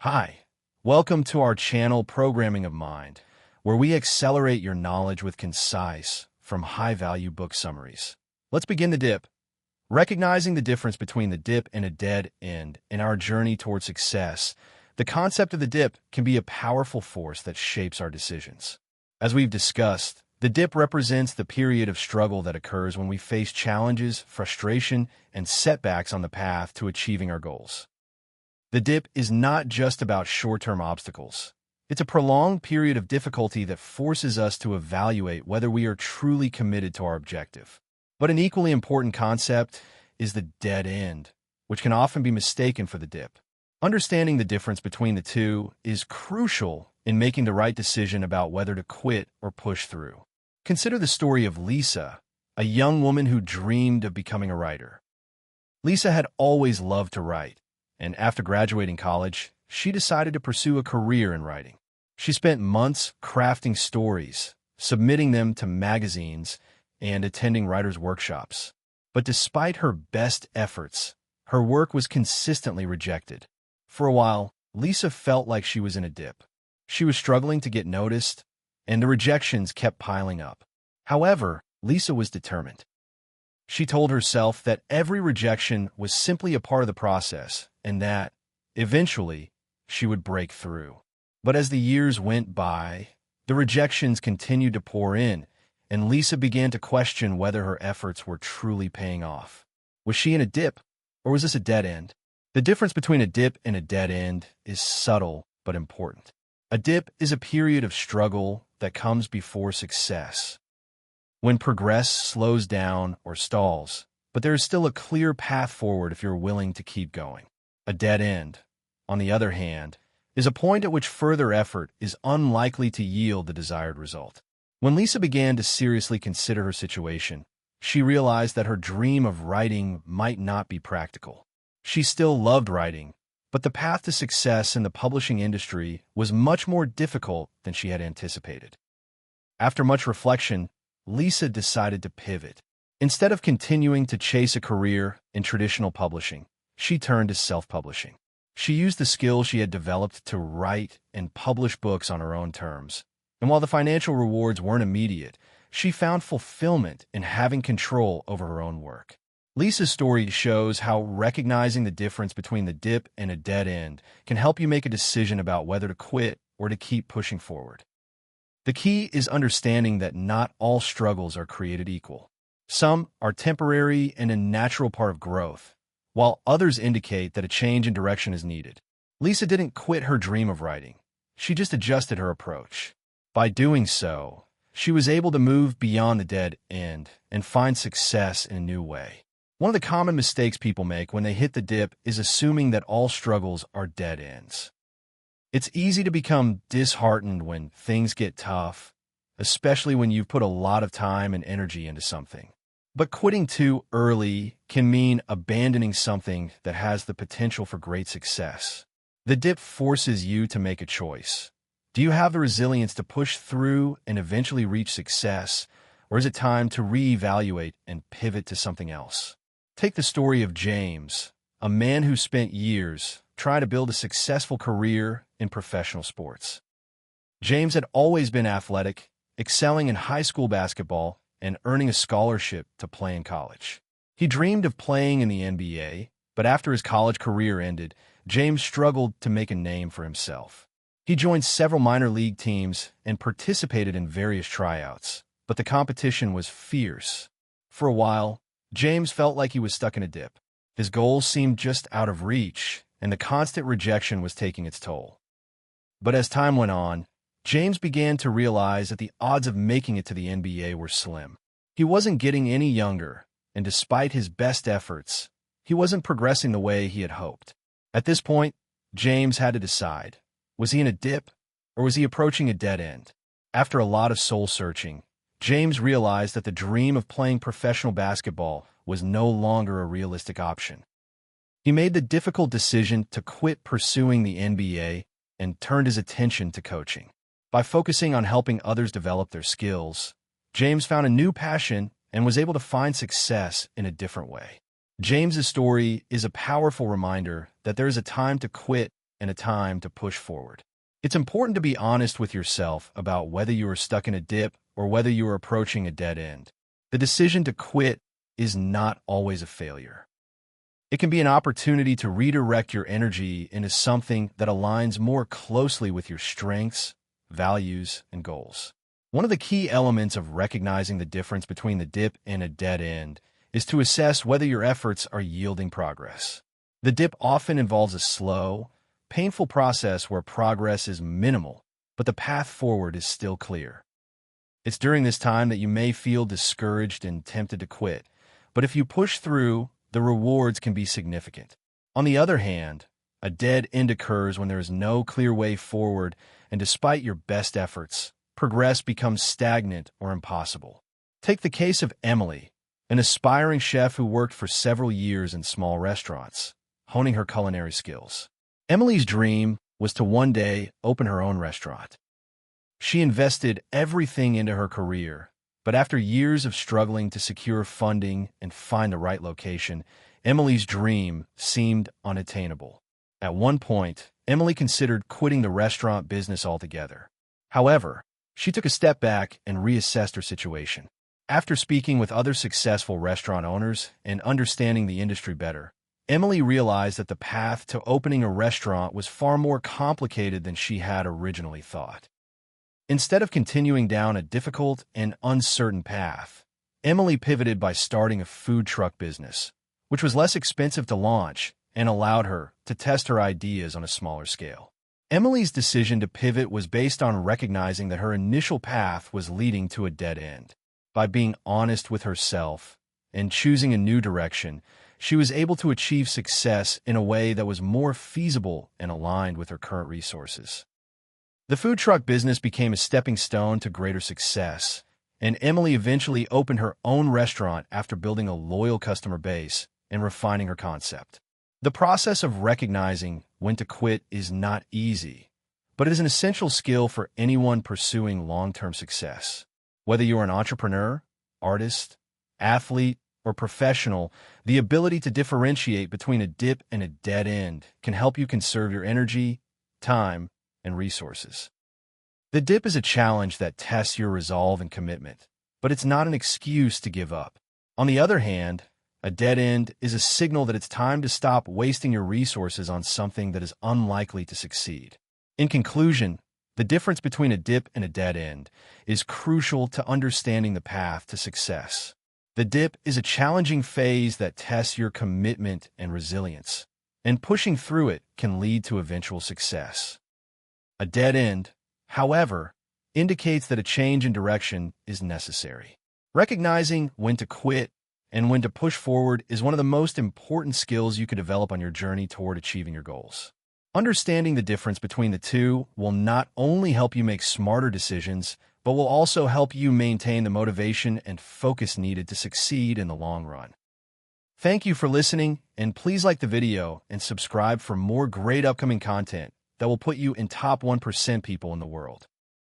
Hi, welcome to our channel Programming of Mind, where we accelerate your knowledge with concise, from high-value book summaries. Let's begin the dip. Recognizing the difference between the dip and a dead end in our journey toward success, the concept of the dip can be a powerful force that shapes our decisions. As we've discussed, the dip represents the period of struggle that occurs when we face challenges, frustration, and setbacks on the path to achieving our goals. The dip is not just about short-term obstacles. It's a prolonged period of difficulty that forces us to evaluate whether we are truly committed to our objective. But an equally important concept is the dead end, which can often be mistaken for the dip. Understanding the difference between the two is crucial in making the right decision about whether to quit or push through. Consider the story of Lisa, a young woman who dreamed of becoming a writer. Lisa had always loved to write, and after graduating college, she decided to pursue a career in writing. She spent months crafting stories, submitting them to magazines, and attending writers' workshops. But despite her best efforts, her work was consistently rejected. For a while, Lisa felt like she was in a dip. She was struggling to get noticed, and the rejections kept piling up. However, Lisa was determined. She told herself that every rejection was simply a part of the process and that, eventually, she would break through. But as the years went by, the rejections continued to pour in, and Lisa began to question whether her efforts were truly paying off. Was she in a dip, or was this a dead end? The difference between a dip and a dead end is subtle but important. A dip is a period of struggle that comes before success, when progress slows down or stalls, but there is still a clear path forward if you're willing to keep going. A dead end, on the other hand, is a point at which further effort is unlikely to yield the desired result. When Lisa began to seriously consider her situation, she realized that her dream of writing might not be practical. She still loved writing, but the path to success in the publishing industry was much more difficult than she had anticipated. After much reflection, Lisa decided to pivot. Instead of continuing to chase a career in traditional publishing, she turned to self-publishing. She used the skills she had developed to write and publish books on her own terms. And while the financial rewards weren't immediate, she found fulfillment in having control over her own work. Lisa's story shows how recognizing the difference between the dip and a dead end can help you make a decision about whether to quit or to keep pushing forward. The key is understanding that not all struggles are created equal. Some are temporary and a natural part of growth, while others indicate that a change in direction is needed. Lisa didn't quit her dream of writing. She just adjusted her approach. By doing so, she was able to move beyond the dead end and find success in a new way. One of the common mistakes people make when they hit the dip is assuming that all struggles are dead ends. It's easy to become disheartened when things get tough, especially when you've put a lot of time and energy into something. But quitting too early can mean abandoning something that has the potential for great success. The dip forces you to make a choice. Do you have the resilience to push through and eventually reach success, or is it time to reevaluate and pivot to something else? Take the story of James, a man who spent years trying to build a successful career in professional sports. James had always been athletic, excelling in high school basketball and earning a scholarship to play in college. He dreamed of playing in the NBA, but after his college career ended, James struggled to make a name for himself. He joined several minor league teams and participated in various tryouts, but the competition was fierce. For a while, James felt like he was stuck in a dip. His goals seemed just out of reach, and the constant rejection was taking its toll. But as time went on, James began to realize that the odds of making it to the NBA were slim. He wasn't getting any younger, and despite his best efforts, he wasn't progressing the way he had hoped. At this point, James had to decide, was he in a dip, or was he approaching a dead end? After a lot of soul-searching, James realized that the dream of playing professional basketball was no longer a realistic option. He made the difficult decision to quit pursuing the NBA and turned his attention to coaching. By focusing on helping others develop their skills, James found a new passion and was able to find success in a different way. James's story is a powerful reminder that there is a time to quit and a time to push forward. It's important to be honest with yourself about whether you are stuck in a dip or whether you are approaching a dead end. The decision to quit is not always a failure. It can be an opportunity to redirect your energy into something that aligns more closely with your strengths, values, and goals. One of the key elements of recognizing the difference between the dip and a dead end is to assess whether your efforts are yielding progress. The dip often involves a slow, painful process where progress is minimal, but the path forward is still clear. It's during this time that you may feel discouraged and tempted to quit, but if you push through, the rewards can be significant. On the other hand, a dead end occurs when there is no clear way forward, and despite your best efforts, progress becomes stagnant or impossible. Take the case of Emily, an aspiring chef who worked for several years in small restaurants, honing her culinary skills. Emily's dream was to one day open her own restaurant. She invested everything into her career, but after years of struggling to secure funding and find the right location, Emily's dream seemed unattainable. At one point, Emily considered quitting the restaurant business altogether. However, she took a step back and reassessed her situation. After speaking with other successful restaurant owners and understanding the industry better, Emily realized that the path to opening a restaurant was far more complicated than she had originally thought. Instead of continuing down a difficult and uncertain path, Emily pivoted by starting a food truck business, which was less expensive to launch and allowed her to test her ideas on a smaller scale. Emily's decision to pivot was based on recognizing that her initial path was leading to a dead end. By being honest with herself and choosing a new direction, she was able to achieve success in a way that was more feasible and aligned with her current resources. The food truck business became a stepping stone to greater success, and Emily eventually opened her own restaurant after building a loyal customer base and refining her concept. The process of recognizing when to quit is not easy, but it is an essential skill for anyone pursuing long-term success. Whether you're an entrepreneur, artist, athlete, or professional, the ability to differentiate between a dip and a dead end can help you conserve your energy, time, and resources. The dip is a challenge that tests your resolve and commitment, but it's not an excuse to give up. On the other hand, a dead end is a signal that it's time to stop wasting your resources on something that is unlikely to succeed. In conclusion, the difference between a dip and a dead end is crucial to understanding the path to success. The dip is a challenging phase that tests your commitment and resilience, and pushing through it can lead to eventual success. A dead end, however, indicates that a change in direction is necessary. Recognizing when to quit and when to push forward is one of the most important skills you can develop on your journey toward achieving your goals. Understanding the difference between the two will not only help you make smarter decisions, but will also help you maintain the motivation and focus needed to succeed in the long run. Thank you for listening, and please like the video and subscribe for more great upcoming content that will put you in top 1% people in the world.